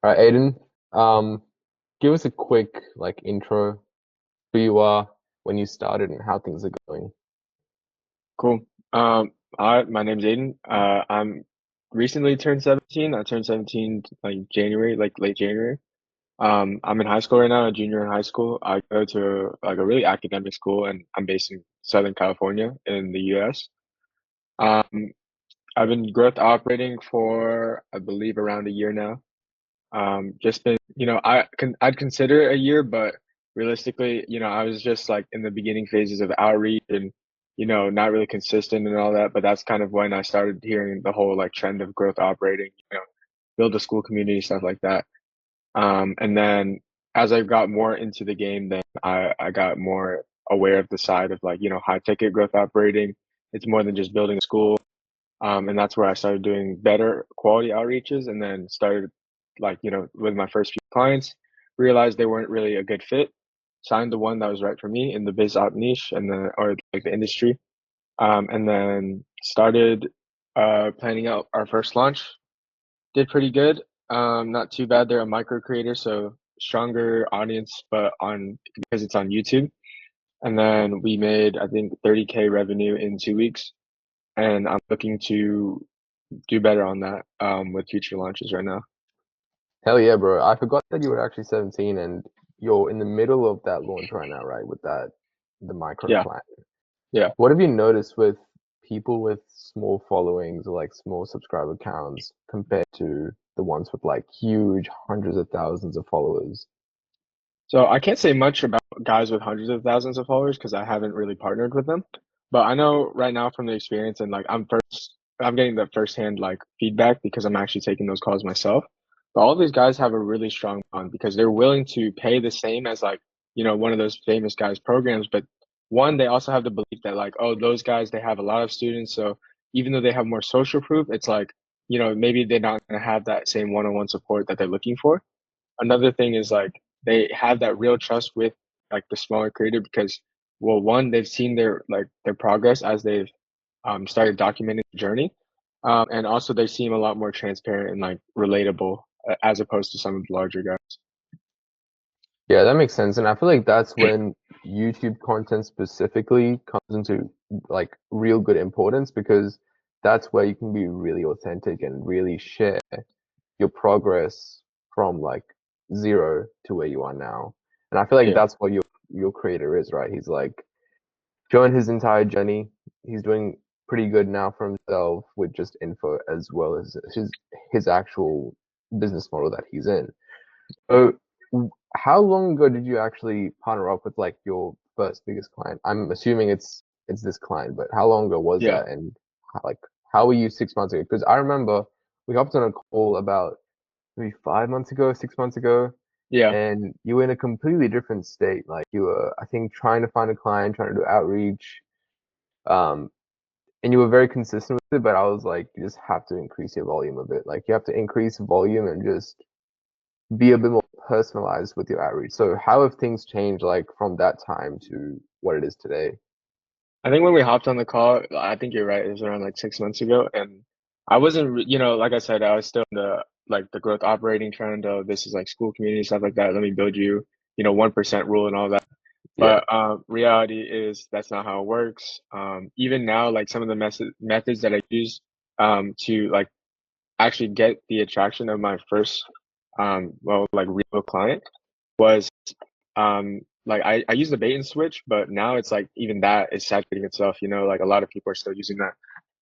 All right, Aiden, um, give us a quick intro, who you are, when you started, and how things are going. Cool. Hi, my name's Ayden. I'm recently turned 17. I turned 17 like January, like late January. I'm in high school right now, a junior in high school. I go to like a really academic school, and I'm based in Southern California in the US. Um, I've been growth operating for, I believe, around a year now. Just been, I'd consider it a year, but realistically, I was just like in the beginning phases of outreach and, not really consistent and all that. But that's kind of when I started hearing the whole like trend of growth operating, build a school community, stuff like that. And then as I got more into the game, then I got more aware of the side of like, high ticket growth operating. It's more than just building a school. And that's where I started doing better quality outreaches and then started like, with my first few clients, realized they weren't really a good fit, signed the one that was right for me in the biz op niche and or like the industry. And then started planning out our first launch. Did pretty good. Not too bad. They're a micro creator, so stronger audience, but on because it's on YouTube. And then we made, I think, 30K revenue in 2 weeks. And I'm looking to do better on that with future launches right now. Hell yeah, bro! I forgot that you were actually 17 and you're in the middle of that launch right now, right? With the micro Yeah, client. yeah. What have you noticed with people with small followings or like small subscriber counts compared to the ones with like huge hundreds of thousands of followers? So I can't say much about guys with hundreds of thousands of followers because I haven't really partnered with them. But I know right now from the experience and like I'm getting the firsthand like feedback because I'm actually taking those calls myself. But all these guys have a really strong bond because they're willing to pay the same as like, one of those famous guys programs. But one, they also have the belief that like, oh, those guys, they have a lot of students. So even though they have more social proof, it's like, maybe they're not going to have that same one-on-one support that they're looking for. Another thing is like they have that real trust with like the smaller creator because well one they've seen their progress as they've started documenting the journey, and also they seem a lot more transparent and like relatable as opposed to some of the larger guys. Yeah, that makes sense. And I feel like that's when YouTube content specifically comes into like real good importance because that's where you can be really authentic and really share your progress from like zero to where you are now. And I feel like Yeah. that's what your creator is, right? He's like showing his entire journey. He's doing pretty good now for himself with just info as well as his actual business model that he's in. So, how long ago did you actually partner up with like your first biggest client? I'm assuming it's this client, but how long ago was Yeah. that? And like, how were you 6 months ago? Because I remember we hopped on a call about maybe 5 months ago, 6 months ago, Yeah. and you were in a completely different state. Like you were, I think, trying to find a client, trying to do outreach, um, and you were very consistent with it. But I was like, you just have to increase your volume a bit. Like you have to increase volume and just be a bit more personalized with your outreach. So how have things changed like from that time to what it is today? I think when we hopped on the call, I think you're right. It was around like 6 months ago, and I wasn't, like I said, I was still in the like the growth operating trend of this is like school community stuff like that. Let me build you, 1% rule and all that. Yeah. But reality is that's not how it works. Even now, like some of the methods that I use to like actually get the attraction of my first well like real client was like I use the bait and switch, but now it's like even that is saturating itself, like a lot of people are still using that.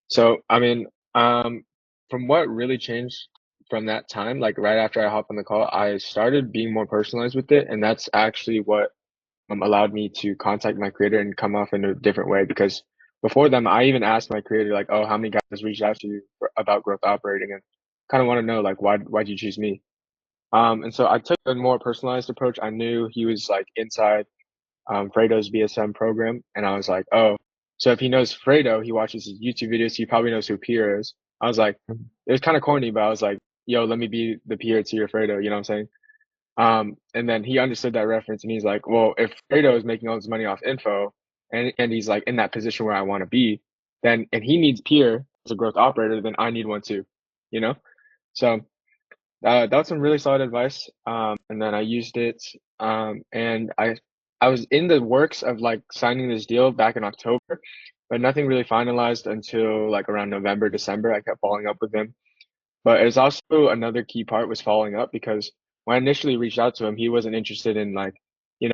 So I mean, from what really changed from that time, like right after I hopped on the call, I started being more personalized with it, and that's actually what allowed me to contact my creator and come off in a different way because before them, I even asked my creator like, "Oh, how many guys reached out to you about growth operating?" and kind of want to know like why'd you choose me? And so I took a more personalized approach. I knew he was like inside Fredo's BSM program, and I was like, "Oh, so if he knows Fredo, he watches his YouTube videos. He probably knows who Pierre is." I was like, Mhm. it was kind of corny, but I was like, "Yo, let me be the Pierre to your Fredo." You know what I'm saying? And then he understood that reference and he's like, well, if Fredo is making all this money off info and he's like in that position where I want to be, then and he needs peer as a growth operator, then I need one too, you know? So That was some really solid advice. And then I used it. And I was in the works of like signing this deal back in October, but nothing really finalized until like around November, December. I kept following up with him. But it's also another key part was following up because when I initially reached out to him, he wasn't interested in like,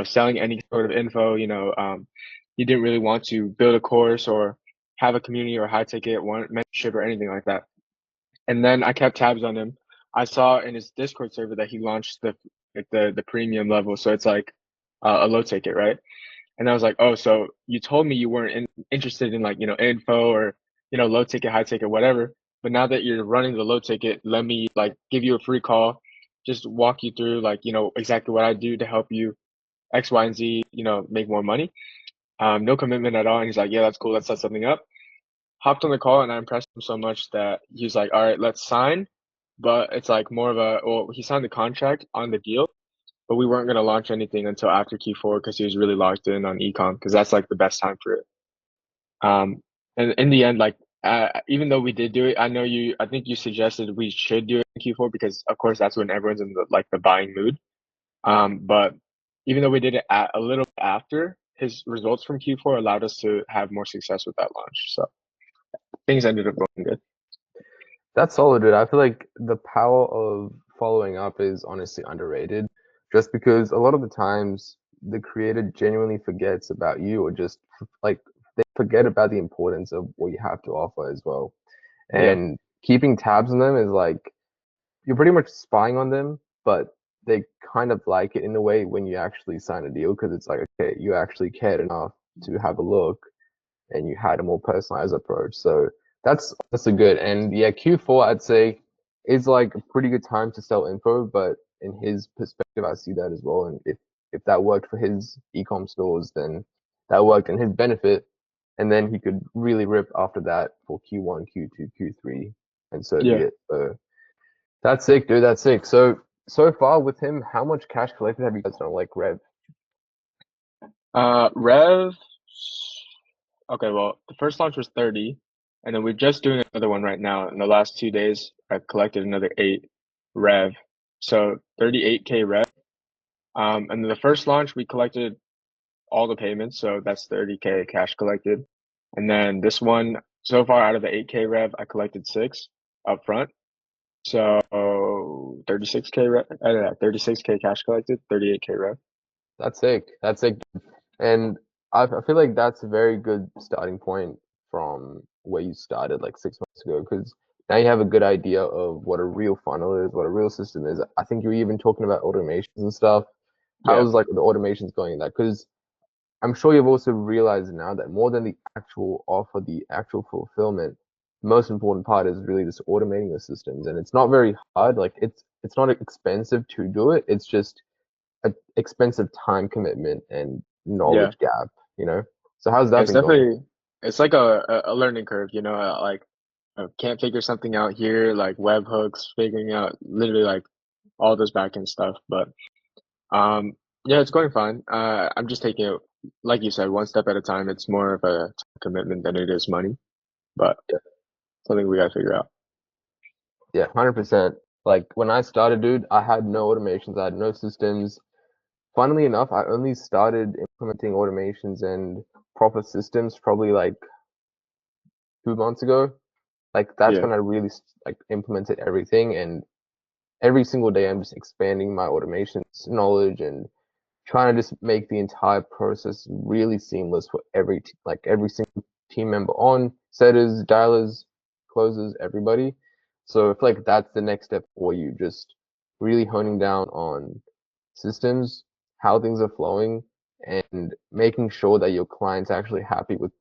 selling any sort of info. He didn't really want to build a course or have a community or high ticket one mentorship or anything like that. And then I kept tabs on him. I saw in his Discord server that he launched the premium level, so it's like a low ticket, right? And I was like, oh, so you told me you weren't interested in like, info or, low ticket, high ticket, whatever. But now that you're running the low ticket, let me like give you a free call, just walk you through like, exactly what I do to help you X, Y, and Z, make more money. No commitment at all. And he's like, yeah, that's cool. Let's set something up. Hopped on the call and I impressed him so much that he's like, all right, let's sign. But it's like more of well, he signed the contract on the deal, but we weren't going to launch anything until after Q4 because he was really locked in on ecom because that's like the best time for it. Um, and in the end, like, even though we did do it, I think you suggested we should do it in Q4 because of course that's when everyone's in the buying mood. But even though we did it a little bit after, his results from Q4 allowed us to have more success with that launch. So things ended up going good. That's solid, dude. I feel like the power of following up is honestly underrated, just because a lot of the times the creator genuinely forgets about you, or just like they forget about the importance of what you have to offer as well. Yeah, And keeping tabs on them is like you're pretty much spying on them, but they kind of like it in a way when you actually sign a deal because it's like, okay, you actually cared enough to have a look and you had a more personalized approach. So that's a good. And yeah, Q4 I'd say is like a pretty good time to sell info, but in his perspective, I see that as well. And if that worked for his ecom stores, then that worked in his benefit. And then he could really rip after that for Q1, Q2, Q3, and so be yeah. it. So that's sick, dude. That's sick. So far with him, how much cash collected have you guys done? Like Rev? Rev. Okay, well, the first launch was 30, and then we're just doing another one right now. In the last 2 days, I collected another 8 Rev. So 38K Rev. And then the first launch, we collected all the payments, so that's 30K cash collected. And then this one, so far out of the 8K Rev, I collected 6 up front. So 36K Rev, 36K cash collected, 38K Rev. That's sick. That's sick. And I feel like that's a very good starting point from where you started like 6 months ago, because now you have a good idea of what a real funnel is, what a real system is. I think you were even talking about automations and stuff. Yeah, How's like the automations going in that? Because I'm sure you've also realized now that more than the actual offer, the actual fulfillment, the most important part is really just automating the systems. And it's not very hard. Like it's not expensive to do it. It's just a expensive time commitment and yeah. knowledge gap, you know? So how's Yeah, that it's been going? definitely it's like a learning curve, like can't figure something out here, like webhooks, figuring out literally like all this backend stuff. But um, yeah, it's going fine. I'm just taking it, like you said, one step at a time. It's more of a commitment than it is money, but Yeah, something we gotta figure out. yeah, 100%. Like when I started, dude, I had no automations, I had no systems. Funnily enough, I only started implementing automations and proper systems probably like 2 months ago. Like that's Yeah, when I really like implemented everything, and every single day I'm just expanding my automations knowledge and trying to just make the entire process really seamless for like every single team member on setters, dialers, closers, everybody. So I feel like that's the next step for you, just really honing down on systems, how things are flowing, and making sure that your client's actually happy with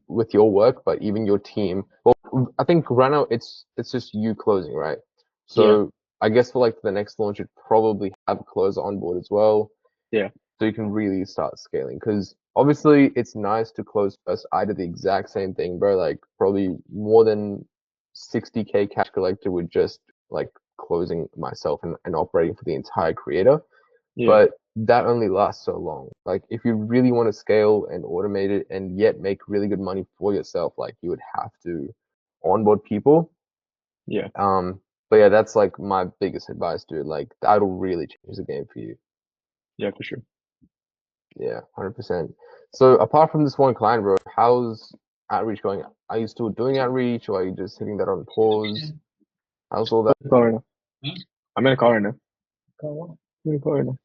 with your work, but even your team. Well, I think right now it's just you closing, right? yeah, So I guess for like the next launch, you'd probably have a closer on board as well, yeah, so you can really start scaling. Because obviously it's nice to close first. I did the exact same thing, bro. Like probably more than 60K cash collected with just like closing myself and operating for the entire creator. yeah, But that only lasts so long. Like if you really want to scale and automate it and yet make really good money for yourself, like you would have to onboard people. yeah, But yeah, that's like my biggest advice, dude. Like that'll really change the game for you. Yeah, for sure. Yeah, 100%. So apart from this one client, bro, how's outreach going? Are you still doing outreach or are you just hitting that on pause? How's all that? I'm in a call right now. I'm in a call right now.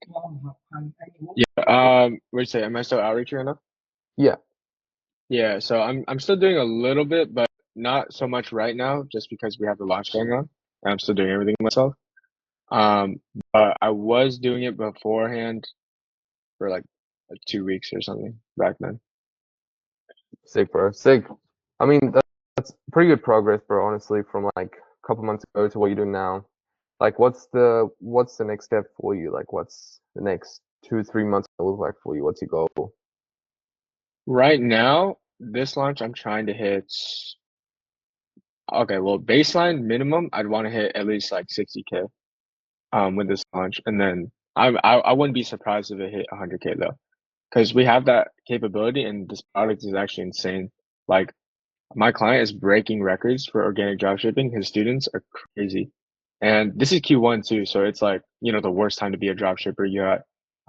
I'm in a call right now. Yeah. What do you say? Am I still outreach right now? Yeah, Yeah. So I'm still doing a little bit, but not so much right now, just because we have the launch going on. I'm still doing everything myself. Um, but I was doing it beforehand for like 2 weeks or something back then. sick, bro. Sick. I mean, that's pretty good progress, bro, honestly, from like a couple months ago to what you're doing now. Like, what's the next step for you? Like, what's the next 2, 3 months gonna look like for you? What's your goal? Right now, this launch, I'm trying to hit. Okay, well, baseline minimum, I'd want to hit at least like 60K with this launch, and then I wouldn't be surprised if it hit 100K though, because we have that capability, and this product is actually insane. Like my client is breaking records for organic dropshipping. His students are crazy, and this is Q1 too, so it's like the worst time to be a dropshipper. You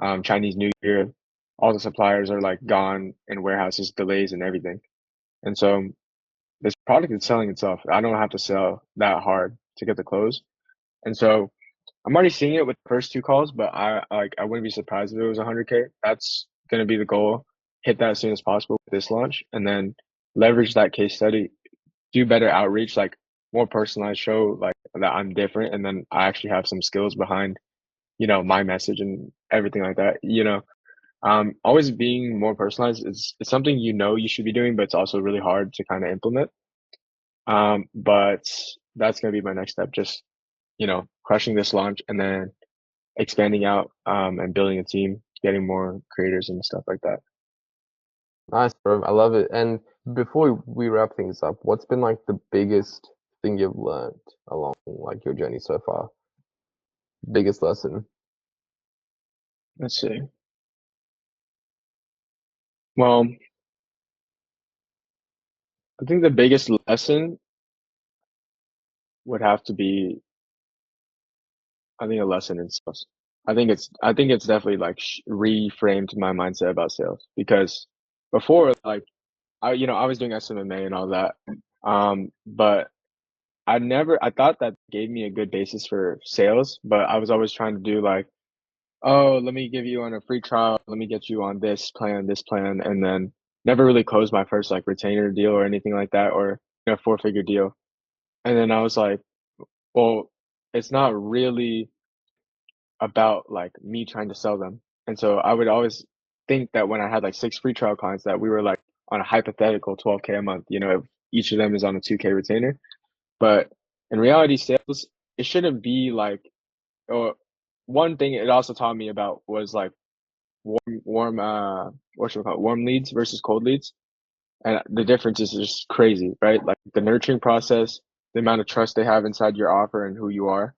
got Chinese New Year, all the suppliers are like gone in warehouses, delays and everything, and so this product is selling itself. I don't have to sell that hard to get the close. And so I'm already seeing it with the first two calls, but I wouldn't be surprised if it was 100K. That's going to be the goal. Hit that as soon as possible with this launch, and then leverage that case study, do better outreach, like more personalized, show like that I'm different, and then I actually have some skills behind, my message and everything like that. Always being more personalized is it's something you should be doing, but it's also really hard to kind of implement. But that's gonna be my next step. Just, crushing this launch and then expanding out, and building a team, getting more creators and stuff like that. Nice, bro. I love it. And before we wrap things up, what's been like the biggest thing you've learned along like your journey so far? Biggest lesson? Let's see. Well, I think the biggest lesson would have to be, I think, a lesson in sales. I think it's definitely like reframed my mindset about sales because before, like, I was doing SMMA and all that. But I thought that gave me a good basis for sales, but I was always trying to do like, oh, let me give you on a free trial, let me get you on this plan, and then never really closed my first like retainer deal or anything like that, or 4-figure deal. And then I was like, well, it's not really about like me trying to sell them. And so I would always think that when I had like 6 free trial clients that we were like on a hypothetical 12K a month, if each of them is on a 2K retainer. But in reality, sales, it shouldn't be like, or one thing it also taught me about was like warm, what should we call it? Warm leads versus cold leads. And the difference is just crazy, right? Like the nurturing process, the amount of trust they have inside your offer and who you are.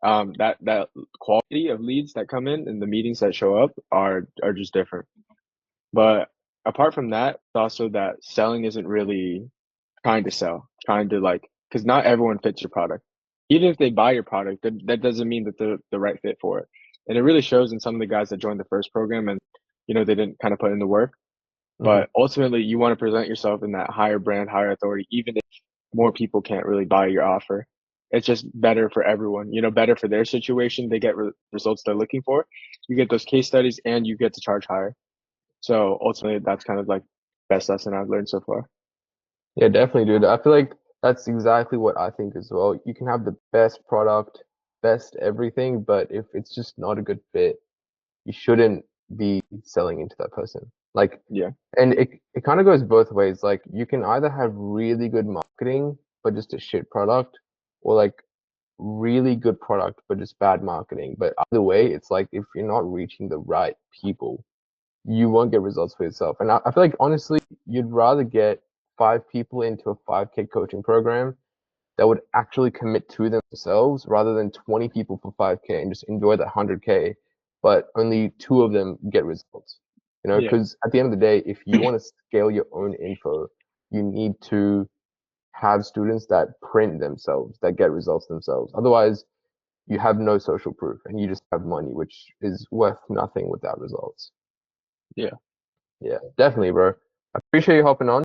That quality of leads that come in and the meetings that show up are just different. But apart from that, it's also that selling isn't really trying to sell, trying to like, because not everyone fits your product. Even if they buy your product, that doesn't mean that they're the right fit for it. And it really shows in some of the guys that joined the first program and, they didn't kind of put in the work. Hmm. But ultimately, you want to present yourself in that higher brand, higher authority, even if more people can't really buy your offer. It's just better for everyone, better for their situation. They get results they're looking for. You get those case studies and you get to charge higher. So ultimately, that's kind of like best lesson I've learned so far. Yeah, definitely, dude. I feel like that's exactly what I think as well. You can have the best product, best everything, but if it's just not a good fit, you shouldn't be selling into that person. Like, Yeah, and it kind of goes both ways. Like, you can either have really good marketing, but just a shit product, or like really good product, but just bad marketing. But either way, it's like if you're not reaching the right people, you won't get results for yourself. And I feel like honestly, you'd rather get 5 people into a 5K coaching program that would actually commit to themselves rather than 20 people for 5K and just enjoy that 100K, but only 2 of them get results. yeah, Because at the end of the day, if you want to scale your own info, you need to have students that print themselves, that get results themselves. Otherwise, you have no social proof and you just have money, which is worth nothing without results. Yeah. Yeah, definitely, bro. I appreciate you hopping on.